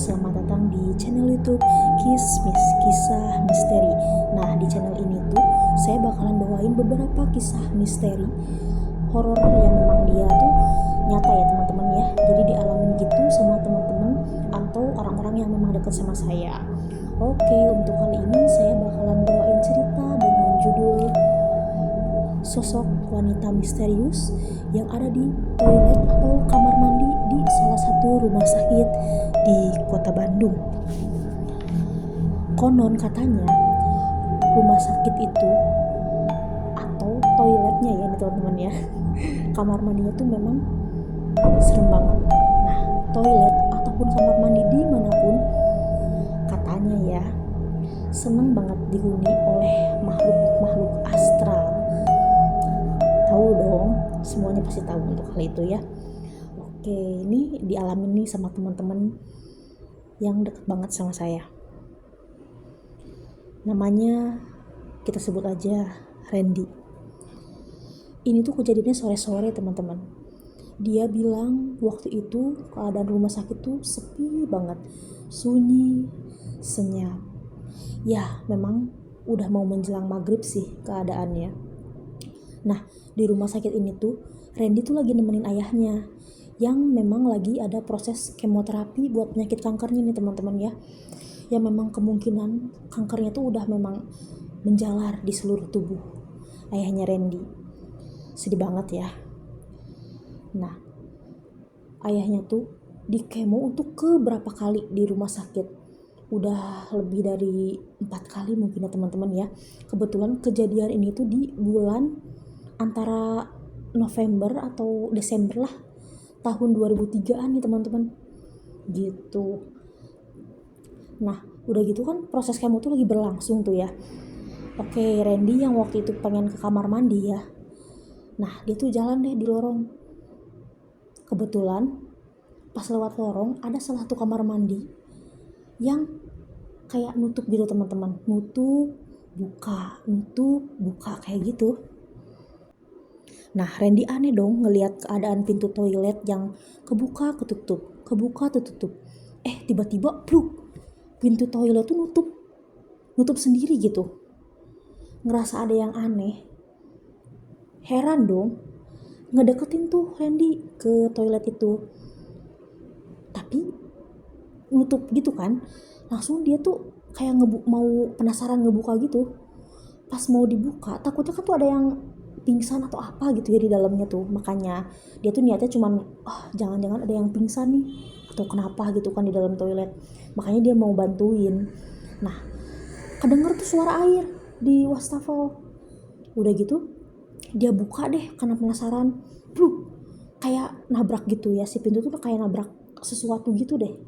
selamat datang di channel YouTube Kisah Misteri. Nah, di channel ini tuh saya bakalan bawain beberapa kisah misteri horor yang memang dia tuh nyata ya teman-teman ya. Jadi dialamin gitu sama teman-teman atau orang-orang yang memang dekat sama saya. Oke, untuk kali ini saya bakalan bawain cerita dengan judul Sosok Wanita Misterius yang ada di toilet atau kamar mandi di salah satu rumah sakit di kota Bandung. Konon katanya rumah sakit itu atau toiletnya ya teman-teman ya, kamar mandinya tuh memang serem banget. Nah, toilet ataupun kamar mandi dimanapun katanya ya seneng banget dihuni oleh makhluk-makhluk astral. Tahu dong, semuanya pasti tahu untuk hal itu ya. Oke, ini dialami nih sama teman-teman yang deket banget sama saya. Namanya kita sebut aja Randy. Ini tuh kejadiannya sore-sore teman-teman. Dia bilang waktu itu keadaan rumah sakit tuh sepi banget, sunyi, senyap. Ya, memang udah mau menjelang maghrib sih keadaannya. Nah, di rumah sakit ini tuh Randy tuh lagi nemenin ayahnya yang memang lagi ada proses kemoterapi buat penyakit kankernya nih teman-teman ya. Yang memang kemungkinan kankernya tuh udah memang menjalar di seluruh tubuh ayahnya Randy. Sedih banget ya. Nah, ayahnya tuh di kemo untuk keberapa kali di rumah sakit. Udah lebih dari 4 kali mungkin ya teman-teman ya. Kebetulan kejadian ini tuh di bulan antara November atau Desember lah tahun 2003-an nih teman-teman gitu. Nah udah gitu kan proses kemo tuh lagi berlangsung tuh ya. Oke, Randy yang waktu itu pengen ke kamar mandi ya, nah dia tuh jalan deh di lorong. Kebetulan pas lewat lorong ada salah satu kamar mandi yang kayak nutup gitu teman-teman, nutup buka kayak gitu. Nah, Randy aneh dong ngelihat keadaan pintu toilet yang kebuka ketutup. Tiba-tiba pluk, pintu toilet tuh nutup sendiri gitu. Ngerasa ada yang aneh. Heran dong, ngedeketin tuh Randy ke toilet itu. Tapi nutup gitu kan, langsung dia tuh kayak mau penasaran ngebuka gitu. Pas mau dibuka, takutnya kan tuh ada yang pingsan atau apa gitu ya di dalamnya tuh. Makanya dia tuh niatnya cuman jangan-jangan ada yang pingsan nih atau kenapa gitu kan di dalam toilet. Makanya dia mau bantuin. Nah, kedenger tuh suara air di wastafel. Udah gitu dia buka deh karena penasaran. Kayak nabrak gitu ya, si pintu tuh kayak nabrak sesuatu gitu deh.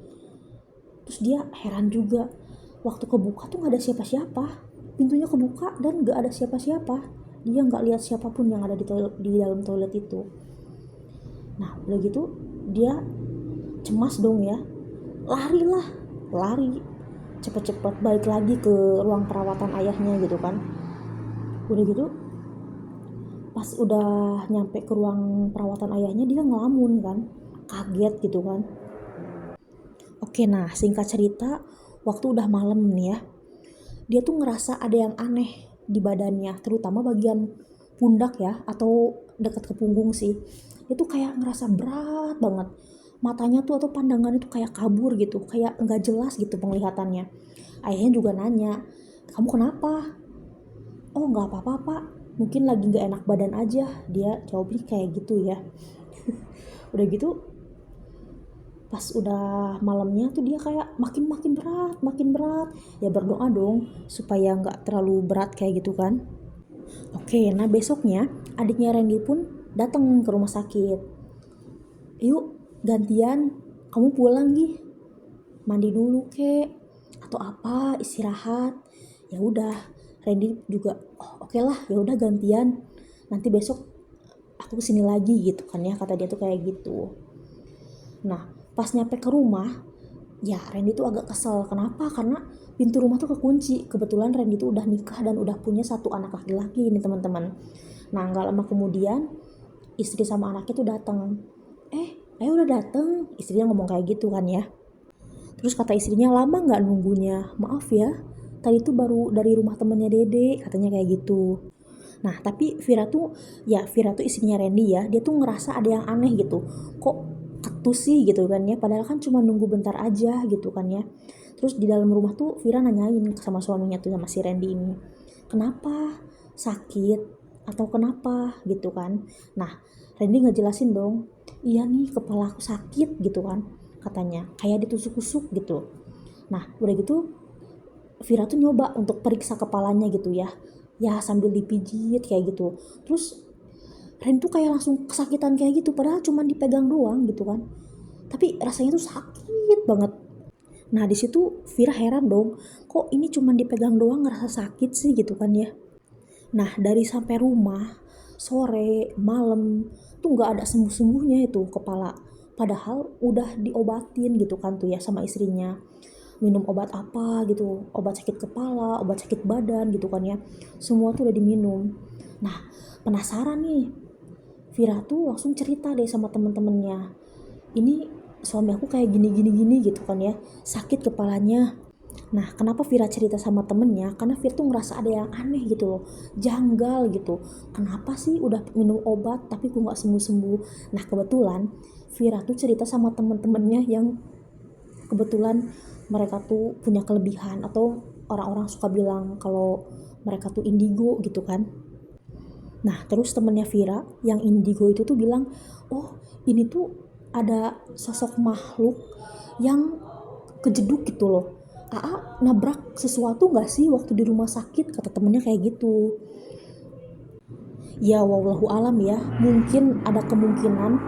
Terus dia heran juga, waktu kebuka tuh gak ada siapa-siapa. Pintunya kebuka dan gak ada siapa-siapa. Dia nggak lihat siapapun yang ada di dalam toilet itu. Nah udah gitu dia cemas dong ya, lari cepet-cepet balik lagi ke ruang perawatan ayahnya gitu kan. Udah gitu pas udah nyampe ke ruang perawatan ayahnya dia ngelamun kan, kaget gitu kan. Oke, nah singkat cerita, waktu udah malam nih ya, dia tuh ngerasa ada yang aneh di badannya, terutama bagian pundak ya, atau dekat ke punggung sih. Itu kayak ngerasa berat banget. Matanya tuh atau pandangannya tuh kayak kabur gitu, kayak nggak jelas gitu penglihatannya. Ayahnya juga nanya, kamu kenapa? Oh nggak apa-apa pak, mungkin lagi nggak enak badan aja. Dia jawabnya kayak gitu ya. Udah gitu pas udah malamnya tuh dia kayak makin berat. Ya berdoa dong supaya nggak terlalu berat kayak gitu kan. Oke, nah besoknya adiknya Randy pun datang ke rumah sakit. Yuk gantian, kamu pulang Gi, mandi dulu kek atau apa, istirahat. Ya udah, Randy juga oke lah, ya udah gantian, nanti besok aku kesini lagi gitu kan ya, kata dia tuh kayak gitu. Nah pas nyampe ke rumah, ya Randy tuh agak kesel. Kenapa? Karena pintu rumah tuh kekunci. Kebetulan Randy tuh udah nikah dan udah punya 1 anak laki-laki ini teman-teman. Nah gak lama kemudian istri sama anaknya tuh datang. Ayah udah dateng, istrinya ngomong kayak gitu kan ya. Terus kata istrinya, lama nggak nunggunya? Maaf ya, tadi tuh baru dari rumah temennya Dede, katanya kayak gitu. Nah, tapi Vira tuh istrinya Randy ya, dia tuh ngerasa ada yang aneh gitu. Kok ketus sih gitu kan ya, padahal kan cuma nunggu bentar aja gitu kan ya. Terus di dalam rumah tuh Vira nanyain sama suaminya tuh, sama si Randy ini, kenapa? Sakit? Atau kenapa? Gitu kan. Nah, Randy ngejelasin dong, iya nih kepala aku sakit gitu kan, katanya. Kayak ditusuk-tusuk gitu. Nah, udah gitu Vira tuh nyoba untuk periksa kepalanya gitu ya. Ya sambil dipijit kayak gitu. Terus Ren tuh kayak langsung kesakitan kayak gitu. Padahal cuma dipegang doang gitu kan. Tapi rasanya tuh sakit banget. Nah di situ Vira heran dong. Kok ini cuma dipegang doang ngerasa sakit sih gitu kan ya. Nah dari sampai rumah sore malam tuh nggak ada sembuh-sembuhnya itu kepala. Padahal udah diobatin gitu kan tuh ya sama istrinya, minum obat apa gitu, obat sakit kepala, obat sakit badan gitu kan ya, semua tuh udah diminum. Nah penasaran nih, Vira tuh langsung cerita deh sama temen-temennya, ini suami aku kayak gini gini gini gitu kan ya, sakit kepalanya. Nah kenapa Vira cerita sama temennya, karena Vira tuh ngerasa ada yang aneh gitu loh, janggal gitu, kenapa sih udah minum obat tapi kok nggak sembuh-sembuh. Nah kebetulan Vira tuh cerita sama temen-temennya yang kebetulan mereka tuh punya kelebihan, atau orang-orang suka bilang kalau mereka tuh indigo gitu kan. Nah terus temennya Vira yang indigo itu tuh bilang, oh ini tuh ada sosok makhluk yang kejeduk gitu loh. Aa nabrak sesuatu gak sih waktu di rumah sakit, kata temennya kayak gitu. Ya wallahu alam ya, mungkin ada kemungkinan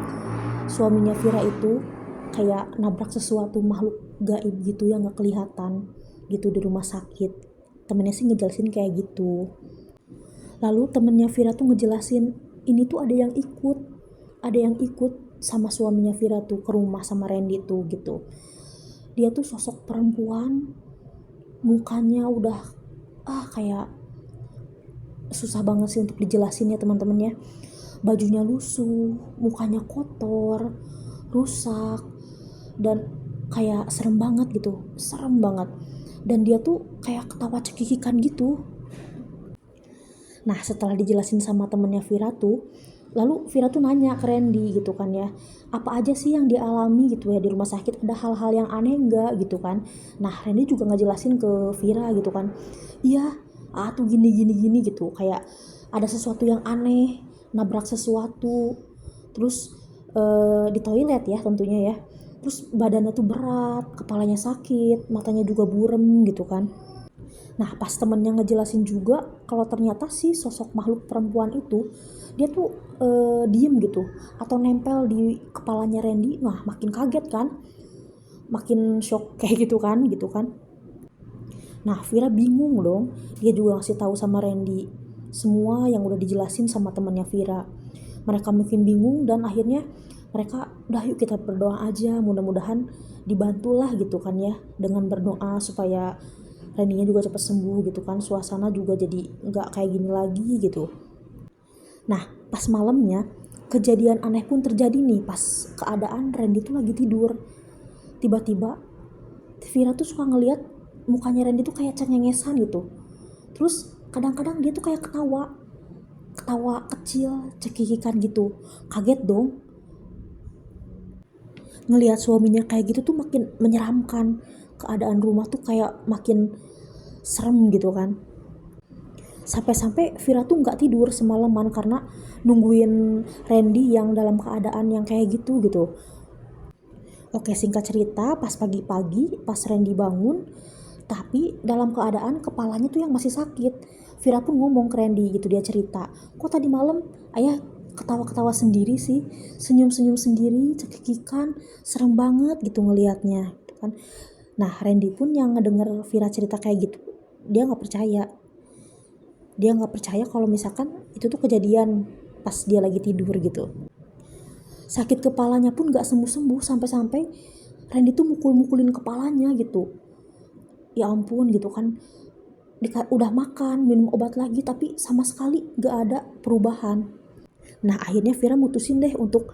suaminya Vira itu kayak nabrak sesuatu makhluk gaib gitu yang gak kelihatan gitu di rumah sakit. Temennya sih ngejelasin kayak gitu. Lalu temennya Vira tuh ngejelasin, ini tuh ada yang ikut sama suaminya Vira tuh ke rumah sama Randy tuh gitu. Dia tuh sosok perempuan, mukanya udah kayak susah banget sih untuk dijelasin ya teman-teman ya. Bajunya lusuh, mukanya kotor, rusak, dan kayak serem banget gitu, serem banget. Dan dia tuh kayak ketawa cekikikan gitu. Nah setelah dijelasin sama temennya Vira tuh, lalu Vira tuh nanya ke Randy gitu kan ya, apa aja sih yang dialami gitu ya di rumah sakit, ada hal-hal yang aneh enggak gitu kan. Nah Randy juga ngejelasin ke Vira gitu kan, iya tuh gini gini gini gitu, kayak ada sesuatu yang aneh, nabrak sesuatu, terus di toilet ya tentunya ya, terus badannya tuh berat, kepalanya sakit, matanya juga burem gitu kan. Nah pas temennya ngejelasin juga kalau ternyata si sosok makhluk perempuan itu dia tuh diem gitu atau nempel di kepalanya Randy. Nah makin kaget kan, makin shock kayak gitu kan Nah Vira bingung dong, dia juga ngasih tahu sama Randy semua yang udah dijelasin sama temannya Vira. Mereka makin bingung dan akhirnya mereka udah yuk kita berdoa aja, mudah-mudahan dibantulah gitu kan ya, dengan berdoa supaya Randy-nya juga cepat sembuh gitu kan, suasana juga jadi nggak kayak gini lagi gitu. Nah pas malamnya kejadian aneh pun terjadi nih, pas keadaan Randy tuh lagi tidur, tiba-tiba Vira tuh suka ngeliat mukanya Randy tuh kayak cengengesan gitu. Terus kadang-kadang dia tuh kayak ketawa, ketawa kecil, cekikikan gitu. Kaget dong. Ngelihat suaminya kayak gitu tuh makin menyeramkan. Keadaan rumah tuh kayak makin serem gitu kan. Sampai-sampai Vira tuh nggak tidur semalaman karena nungguin Randy yang dalam keadaan yang kayak gitu gitu. Oke singkat cerita, pas pagi-pagi pas Randy bangun, tapi dalam keadaan kepalanya tuh yang masih sakit. Vira pun ngomong ke Randy gitu, dia cerita, kok tadi malam ayah ketawa-ketawa sendiri sih, senyum-senyum sendiri, cekikikan, serem banget gitu ngelihatnya gitu kan. Nah Randy pun yang ngedenger Vira cerita kayak gitu, dia nggak percaya. Dia nggak percaya kalau misalkan itu tuh kejadian pas dia lagi tidur gitu. Sakit kepalanya pun nggak sembuh-sembuh, sampai-sampai Randy tuh mukul-mukulin kepalanya gitu. Ya ampun gitu kan, udah makan minum obat lagi tapi sama sekali gak ada perubahan. Nah akhirnya Vira mutusin deh untuk,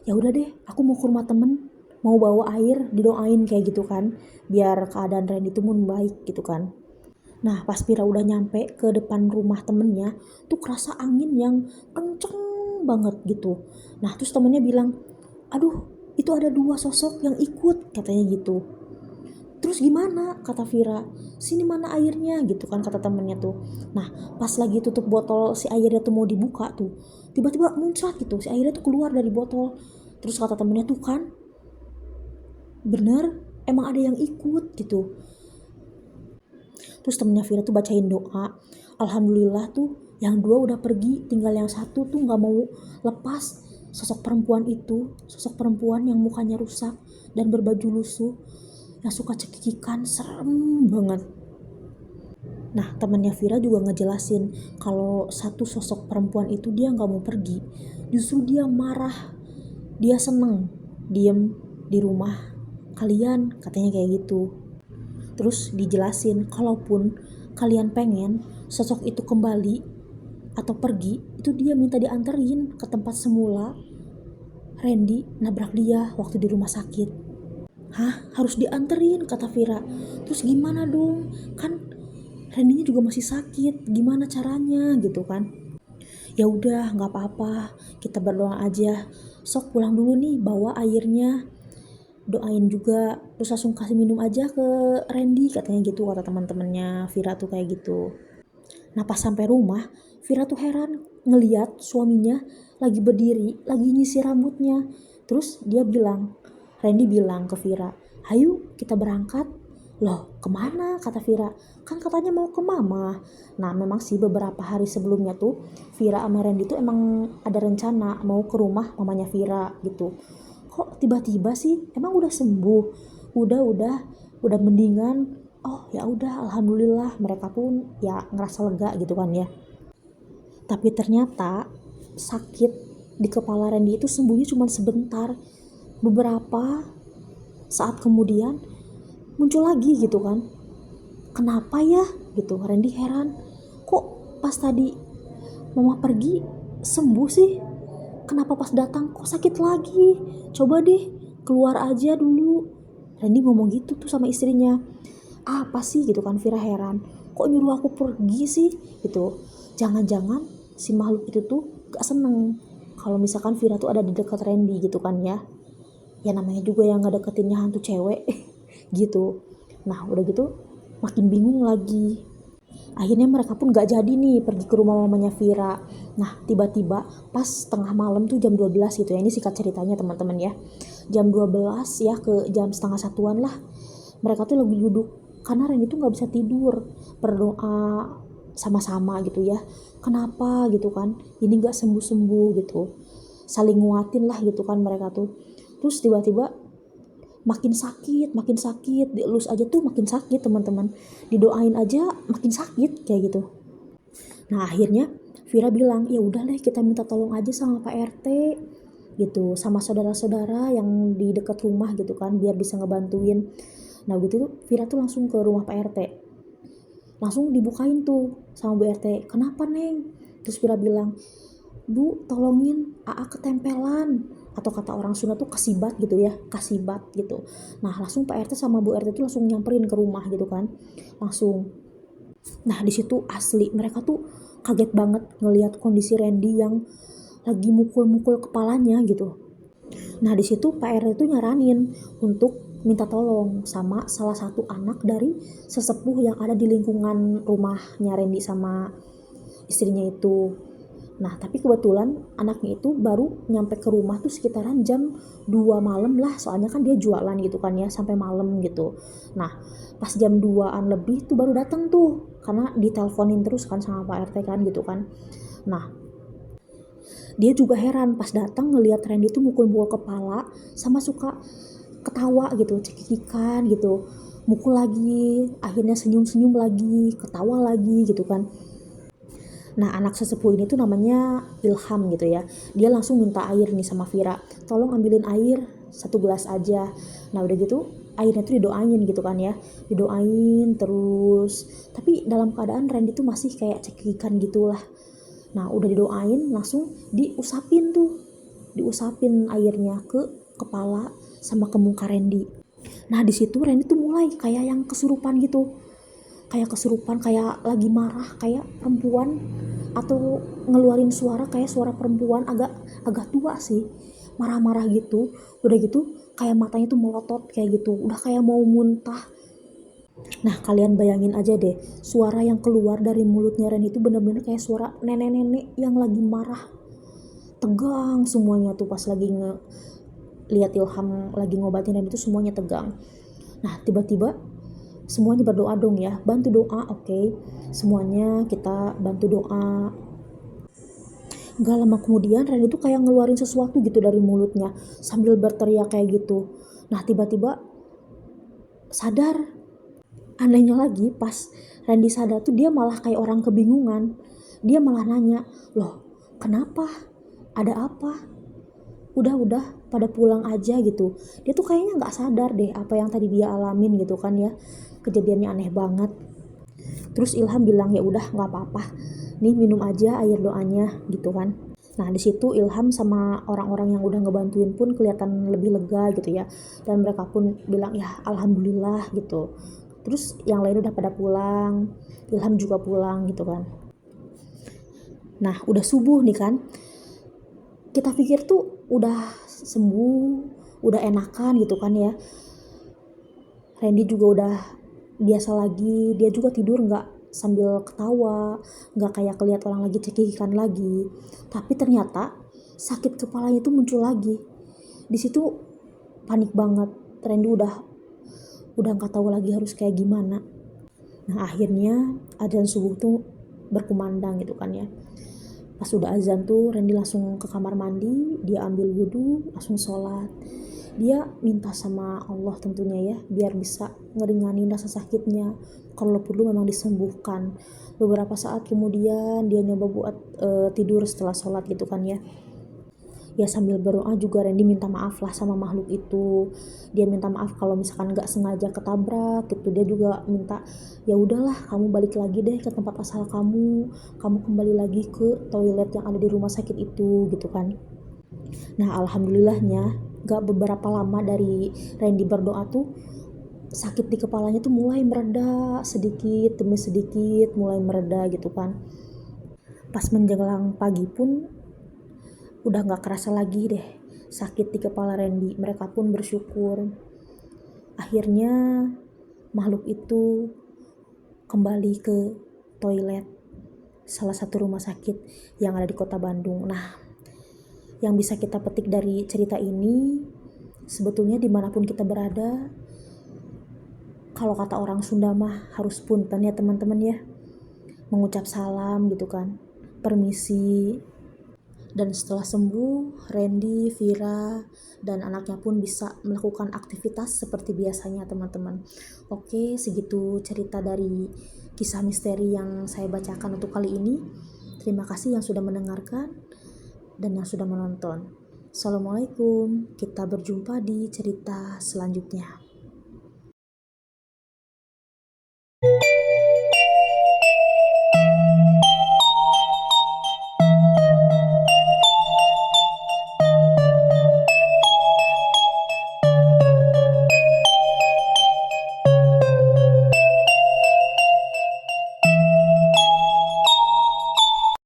ya udah deh aku mau ke rumah temen, mau bawa air didoain kayak gitu kan, biar keadaan Randy itu membaik gitu kan. Nah pas Vira udah nyampe ke depan rumah temennya tuh kerasa angin yang kenceng banget gitu. Nah terus temennya bilang, aduh itu ada 2 sosok yang ikut katanya gitu. Terus gimana kata Vira, sini mana airnya gitu kan kata temennya tuh. Nah pas lagi tutup botol si airnya tuh mau dibuka tuh, tiba-tiba muncrat gitu si airnya tuh keluar dari botol. Terus kata temennya tuh kan bener emang ada yang ikut gitu. Terus temennya Vira tuh bacain doa, alhamdulillah tuh yang 2 udah pergi, tinggal yang 1 tuh nggak mau lepas sosok perempuan itu, sosok perempuan yang mukanya rusak dan berbaju lusuh, yang suka cekikikan, serem banget. Nah temennya Vira juga ngejelasin kalau satu sosok perempuan itu dia nggak mau pergi, justru dia marah, dia seneng diem di rumah kalian katanya kayak gitu. Terus dijelasin kalaupun kalian pengen sosok itu kembali atau pergi, itu dia minta dianterin ke tempat semula Randy nabrak dia waktu di rumah sakit. Hah, harus dianterin kata Vira. Terus gimana dong, kan Randy-nya juga masih sakit, gimana caranya gitu kan. Ya udah nggak apa-apa, kita berdoa aja, sok pulang dulu nih bawa airnya, doain juga, terus langsung kasih minum aja ke Randy katanya gitu, kata teman-temannya Vira tuh kayak gitu. Nah pas sampai rumah Vira tuh heran ngeliat suaminya lagi berdiri lagi nyisir rambutnya. Terus Randy bilang ke Vira, ayo kita berangkat. Loh kemana kata Vira, kan katanya mau ke mama. Nah memang sih beberapa hari sebelumnya tuh Vira sama Randy tuh emang ada rencana mau ke rumah mamanya Vira gitu. Kok tiba-tiba sih, emang udah sembuh, udah mendingan. Oh ya udah alhamdulillah, mereka pun ya ngerasa lega gitu kan ya. Tapi ternyata sakit di kepala Randy itu sembuhnya cuma sebentar, beberapa saat kemudian muncul lagi gitu kan. Kenapa ya gitu, Randy heran, kok pas tadi mama pergi sembuh sih, kenapa pas datang kok sakit lagi, coba deh keluar aja dulu. Randy ngomong gitu tuh sama istrinya. Apa sih gitu kan, Vira heran, kok nyuruh aku pergi sih gitu. Jangan-jangan si makhluk itu tuh gak seneng kalau misalkan Vira tuh ada di dekat Randy gitu kan ya. Ya namanya juga yang ngedeketinnya hantu cewek gitu. Nah udah gitu makin bingung lagi. Akhirnya mereka pun gak jadi nih pergi ke rumah mamanya Vira. Nah tiba-tiba pas tengah malam tuh jam 12 gitu ya, ini singkat ceritanya teman-teman ya. Jam 12 ya ke jam setengah satuan lah, mereka tuh lagi duduk karena Randy tuh gak bisa tidur, berdoa sama-sama gitu ya. Kenapa gitu kan, ini gak sembuh-sembuh gitu, saling nguatin lah gitu kan mereka tuh. Terus tiba-tiba makin sakit, dielus aja tuh makin sakit teman-teman, didoain aja makin sakit kayak gitu. Nah akhirnya Vira bilang, ya udah deh kita minta tolong aja sama Pak RT gitu, sama saudara-saudara yang di dekat rumah gitu kan, biar bisa ngebantuin. Nah gitu tuh Vira tuh langsung ke rumah Pak RT, langsung dibukain tuh sama Bu RT, kenapa Neng? Terus Vira bilang, Bu tolongin AA ketempelan, atau kata orang Sunda tuh kasibat gitu ya, kasibat gitu. Nah langsung Pak RT sama Bu RT tuh langsung nyamperin ke rumah gitu kan, langsung. Nah di situ asli mereka tuh kaget banget ngelihat kondisi Randy yang lagi mukul-mukul kepalanya gitu. Nah di situ Pak RT tuh nyaranin untuk minta tolong sama salah satu anak dari sesepuh yang ada di lingkungan rumahnya Randy sama istrinya itu. Nah tapi kebetulan anaknya itu baru nyampe ke rumah tuh sekitaran jam 2 malam lah, soalnya kan dia jualan gitu kan ya sampai malam gitu. Nah pas jam 2-an lebih tuh baru datang tuh, karena diteleponin terus kan sama Pak RT kan gitu kan. Nah dia juga heran pas datang ngelihat Randy tuh mukul-mukul kepala sama suka ketawa gitu, cekikikan gitu, mukul lagi, akhirnya senyum-senyum lagi, ketawa lagi gitu kan. Nah anak sesepuh ini tuh namanya Ilham gitu ya, dia langsung minta air nih sama Vira, tolong ambilin air 1 gelas aja. Nah udah gitu airnya tuh didoain gitu kan ya, didoain terus, tapi dalam keadaan Randy tuh masih kayak cekikikan gitulah. Nah udah didoain langsung diusapin airnya ke kepala sama ke muka Randy. Nah di situ Randy tuh mulai kayak yang kesurupan gitu, kayak lagi marah, kayak perempuan, atau ngeluarin suara kayak suara perempuan, agak agak tua sih, marah-marah gitu. Udah gitu kayak matanya tuh melotot kayak gitu, udah kayak mau muntah. Nah kalian bayangin aja deh, suara yang keluar dari mulutnya Ren itu bener-bener kayak suara nenek-nenek yang lagi marah. Tegang semuanya tuh pas lagi lihat Ilham lagi ngobatin Ren itu, semuanya tegang. Nah tiba-tiba semuanya berdoa dong ya, bantu doa, oke. Semuanya kita bantu doa. Gak lama kemudian Ren itu kayak ngeluarin sesuatu gitu dari mulutnya sambil berteriak kayak gitu. Nah tiba-tiba sadar. Anehnya lagi pas Randy sadar tuh dia malah kayak orang kebingungan. Dia malah nanya, loh kenapa? Ada apa? Udah pada pulang aja gitu. Dia tuh kayaknya gak sadar deh apa yang tadi dia alamin gitu kan ya. Kejadiannya aneh banget. Terus Ilham bilang, ya udah gak apa-apa, nih minum aja air doanya gitu kan. Nah di situ Ilham sama orang-orang yang udah ngebantuin pun kelihatan lebih lega gitu ya, dan mereka pun bilang ya alhamdulillah gitu. Terus yang lain udah pada pulang, Ilham juga pulang gitu kan. Nah udah subuh nih kan, kita pikir tuh udah sembuh, udah enakan gitu kan ya. Randy juga udah biasa lagi, dia juga tidur nggak sambil ketawa, nggak kayak kelihat orang lagi cekikikan lagi. Tapi ternyata sakit kepalanya itu muncul lagi. Di situ panik banget, Randy udah nggak tahu lagi harus kayak gimana. Nah akhirnya adzan subuh tuh berkumandang gitu kan ya. Pas udah azan tuh Randy langsung ke kamar mandi, dia ambil wudhu, langsung sholat. Dia minta sama Allah tentunya ya, biar bisa ngeringanin rasa sakitnya, kalau perlu memang disembuhkan. Beberapa saat kemudian dia nyoba buat tidur setelah sholat gitu kan ya. Ya sambil berdoa juga Randy minta maaf lah sama makhluk itu. Dia minta maaf kalau misalkan gak sengaja ketabrak gitu. Dia juga minta, ya udahlah kamu balik lagi deh ke tempat asal kamu kembali lagi ke toilet yang ada di rumah sakit itu gitu kan. Nah alhamdulillahnya gak beberapa lama dari Randy berdoa tuh, sakit di kepalanya tuh mulai mereda sedikit demi sedikit, mulai mereda gitu kan. Pas menjelang pagi pun udah gak kerasa lagi deh sakit di kepala Randy. Mereka pun bersyukur. Akhirnya makhluk itu kembali ke toilet salah satu rumah sakit yang ada di kota Bandung. Nah yang bisa kita petik dari cerita ini, sebetulnya dimanapun kita berada, kalau kata orang Sunda mah harus punten ya teman-teman ya, mengucap salam gitu kan, permisi. Dan setelah sembuh, Randy, Vira, dan anaknya pun bisa melakukan aktivitas seperti biasanya teman-teman. Oke, segitu cerita dari kisah misteri yang saya bacakan untuk kali ini. Terima kasih yang sudah mendengarkan dan yang sudah menonton. Assalamualaikum, kita berjumpa di cerita selanjutnya.